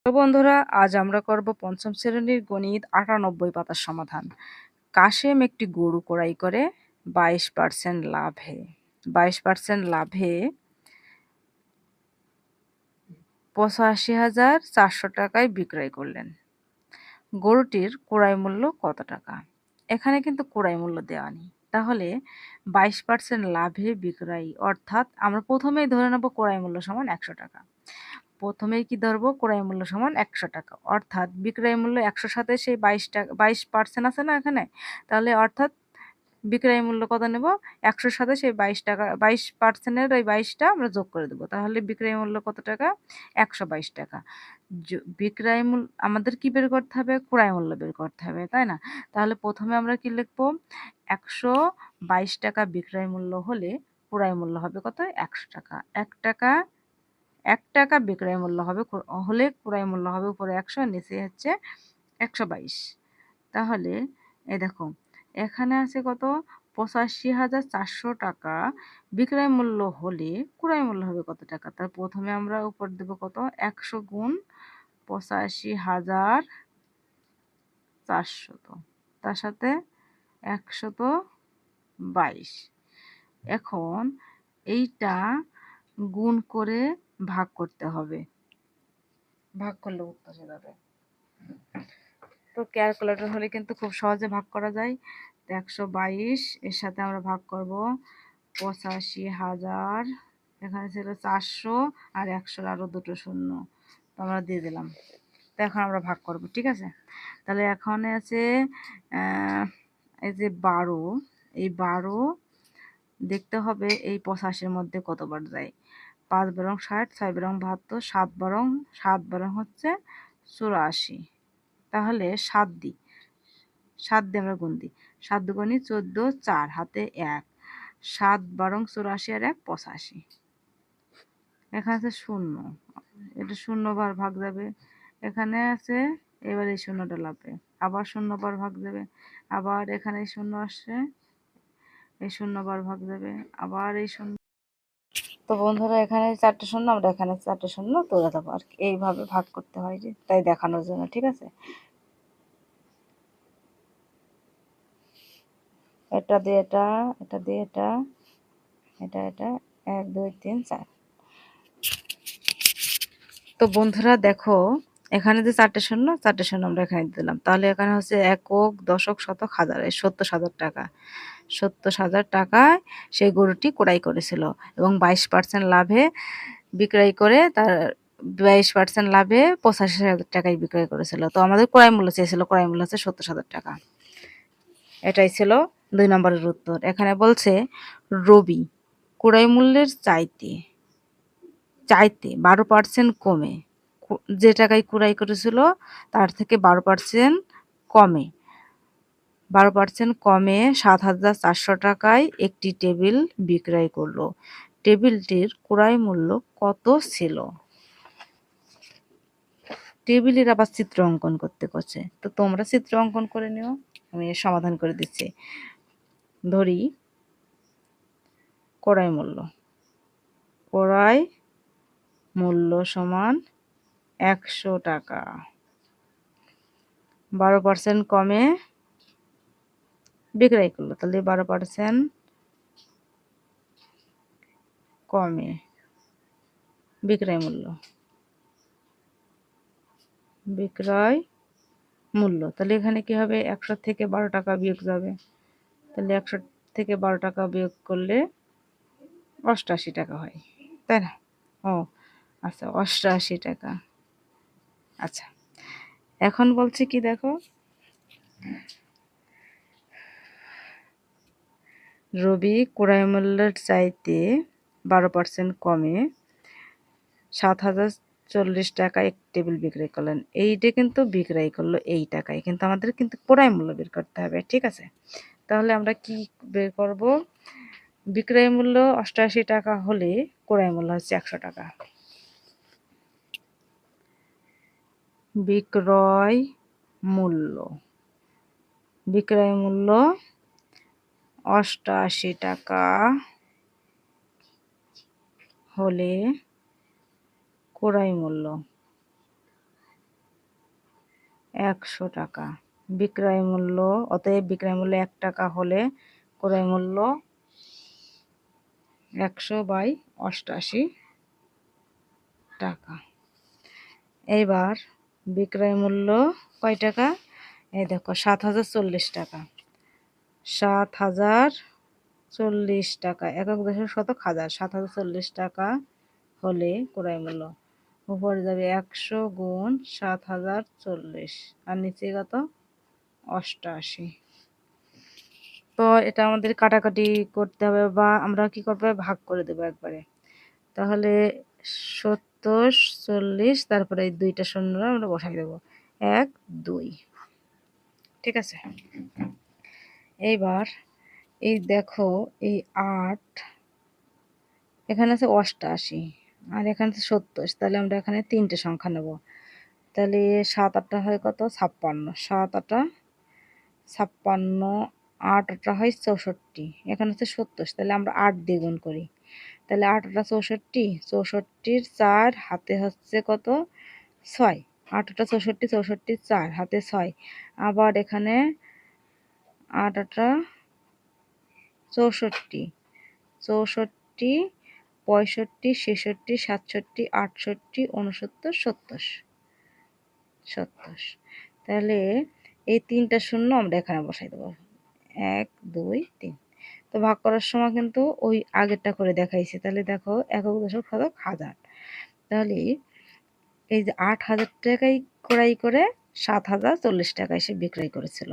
তো বন্ধুরা, আজ আমরা করব পঞ্চম শ্রেণীর গণিত ৯৮ পাতার সমাধান। কাশেম একটি গরু ক্রয় করে 22% লাভে ৮৫,৪০০ টাকায় বিক্রয় করলেন। গরুটির ক্রয় মূল্য কত টাকা? এখানে কিন্তু ক্রয় মূল্য দেওয়া নেই, তাহলে 22% লাভে বিক্রয়, অর্থাৎ আমরা প্রথমেই ধরে নেব ক্রয় মূল্য সমান ১০০ টাকা। প্রথমেই কি ধরবো, ক্রয় মূল্য সমান ১০০ টাকা, অর্থাৎ বিক্রয় মূল্য ১০০ সাথে সেই 22% আছে না এখানে, তাহলে অর্থাৎ বিক্রয় মূল্য কত নেব, ১০০ সাথে সেই 22 টাকা, 22%-এর ওই 22টা আমরা যোগ করে দেবো, তাহলে বিক্রয় মূল্য কত টাকা, ১২২ টাকা। বিক্রয় মূল্য আমাদের কি বের করতে হবে, ক্রয় মূল্য বের করতে হবে, তাই না? তাহলে প্রথমে আমরা কি লিখবো, ১২২ টাকা বিক্রয় মূল্য হলে ক্রয় মূল্য হবে কত, ১০০ টাকা। ১ টাকা বিক্রয় মূল্য হলে ক্রয় মূল্য হবে উপরে ১০০, নিচে হচ্ছে ১২২। তাহলে এই দেখো, এখানে আছে কত, ৮৫,৪০০ টাকা বিক্রয় মূল্য হলে ক্রয় মূল্য হবে কত টাকা। তার প্রথমে আমরা উপর দেব কত, ১০০ গুণ ৮৫,৪০০, তার সাথে ১২২। এখন এইটা গুণ করে ভাগ করতে হবে, ভাগ করলে উত্তর হয়ে যাবে। তো ক্যালকুলেটর হলে কিন্তু খুব সহজে ভাগ করা যায়। ১২২ এর সাথে আমরা ভাগ করব ৮৫,০০০, এখানে ছিল ৪০০ আর ১০০ আরও দুটো শূন্য, তো আমরা দিয়ে দিলাম। তো এখন আমরা ভাগ করব, ঠিক আছে? তাহলে এখন আছে এই যে ১২, এই ১২ দেখতে হবে এই ৮৫-এর মধ্যে কতবার যায়। ৫ বরং ৬০, ৬ বরং ৭২, ৭ বরং হচ্ছে ৮৪। তাহলে ৭ দিই, ৭ দিয়ে আমরা গুণ দিই, ৭ দুগুণে ১৪, ৪ হাতে ১, ৭ বরং ৮৪ আর ১ ৮৫। এখানে আছে শূন্য, এটা ০ বার ভাগ যাবে, এখানে আছে, এবার এই শূন্যটা লাগবে, আবার ০ বার ভাগ যাবে, আবার এখানে ০ আসছে, এই ০ বার ভাগ যাবে, আবার এই ০। তো বন্ধুরা, এখানে ৪টে শূন্য, আমরা এখানে ৪টে শূন্য তুলে দেবো, আর এইভাবে ভাগ করতে হয়, যে তাই দেখানোর জন্য, ঠিক আছে? এটা দিয়ে এটা, এটা দিয়ে এটা, এটা ১ ২ ৩ ৪। তো বন্ধুরা দেখো, এখানে যে ৪টে শূন্য, ৪টে শূন্য আমরা এখানে দিলাম, তাহলে এখানে হচ্ছে একক, দশক, শতক, হাজার, ৭০,০০০ টাকা। ৭০,০০০ টাকায় সেই গরুটি ক্রয় করেছিল এবং 22% লাভে বিক্রয় করে, তার 22% লাভে ৮৫,০০০ টাকায় বিক্রয় করেছিল। তো আমাদের ক্রয় মূল্য চেয়েছিল, ক্রয় মূল্য হচ্ছে ৭০,০০০ টাকা। এটাই ছিল ২ নম্বরের উত্তর। এখানে বলছে রবি ক্রয় মূল্যের চাইতে ১২% কমে, যে টাকায় ক্রয় করেছিল তার থেকে ১২% কমে ৭,৪০০ টাকায় একটি টেবিল বিক্রয় করলো। টেবিলটির ক্রয় মূল্য কত ছিল? টেবিলের আবার চিত্র অঙ্কন করতে করছে, তো তোমরা চিত্র অঙ্কন করে নিও, আমি এর সমাধান করে দিচ্ছি। ধরি ক্রয় মূল্য সমান ১০০ টাকা, ১২% কমে বিক্রয় করলো, তাহলে ১২% কমে বিক্রয় মূল্য, তাহলে এখানে কি হবে, ১০০ থেকে ১২ টাকা বিয়োগ যাবে, তাহলে ১০০ থেকে ১২ টাকা বিয়োগ করলে ৮৮ টাকা হয়, তাই না? ও আচ্ছা, ৮৮ টাকা। আচ্ছা, এখন বলছি কি, দেখো, রবি ক্রয় মূল্যের চাইতে ১২% কমে ৭,০৪০ টাকায় এক টেবিল বিক্রয় করলেন। এইটা কিন্তু বিক্রয় করলো এই টাকায়, কিন্তু আমাদের কিন্তু ক্রয় মূল্য বের করতে হবে, ঠিক আছে? তাহলে আমরা কি বের করব, বিক্রয় মূল্য ৮৮ টাকা হলে ক্রয় মূল্য হচ্ছে ১০০ টাকা। বিক্রয় মূল্য ৮৮ টাকা হলে ক্রয় মূল্য 100 টাকা। বিক্রয় মূল্য, অতএব বিক্রয় মূল্য 1 টাকা হলে ক্রয় মূল্য 100/88 টাকা। এইবার বিক্রয় মূল্য কয় টাকা? এই দেখো 7040 টাকা। 7040 টাকা, একক দশক শতক হাজার, 7040 টাকা হলে ক্রয় মূল্য, উপরে যাবে 100 গুণ 7040 আর নিচে কত? 88। তো এটা আমাদের কাটাকাটি করতে হবে বা আমরা কি করবো, ভাগ করে দেবো একবারে। তাহলে 70 40, তারপরে এই 2টা শূন্য আমরা বসাই দেবো, 1 2। ঠিক আছে। এইবার এই দেখো, এই 8 এখানে আছে 88 আর এখানে আছে 70, তাহলে আমরা এখানে 3টে সংখ্যা নেব। তাহলে 7 8 হয় কত? 56। 7 8 56, 8 8 হয় 64, এখানে হচ্ছে 70, তাহলে আমরা 8 দিয়ে গুণ করি। তাহলে 8 8 64, 64-র 4 হাতে হচ্ছে কত? 6। 8 8 64, 64-র 4 হাতে 6। আবার এখানে 8 8 64, 64 65 66 67 68 69 70 70। তাহলে এই 3টা শূন্য আমরা এখানে বসাই দেবো, 1 2 3। তো ভাগ করার সময় কিন্তু ওই আগেরটা করে দেখাইছি। তাহলে দেখো একক দশক শতক হাজার, তাহলে এই যে 8000 টাকায় ক্রয় করে 7040 টাকায় সে বিক্রয় করেছিল।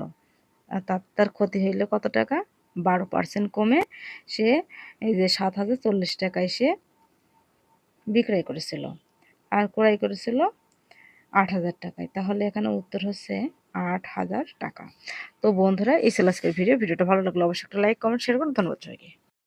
আর তার ক্ষতি হইলো কত টাকা? 12% কমে সে এই যে 7040 টাকায় সে বিক্রয় করেছিল, আর ক্রয় করেছিল 8000 টাকায়। তাহলে এখানে উত্তর হচ্ছে 8000 টাকা। তো বন্ধুরা, এই ছিল আজকের ভিডিওটা ভালো লাগলে অবশ্যই একটা লাইক কমেন্ট শেয়ার করুন। ধন্যবাদ সবাইকে।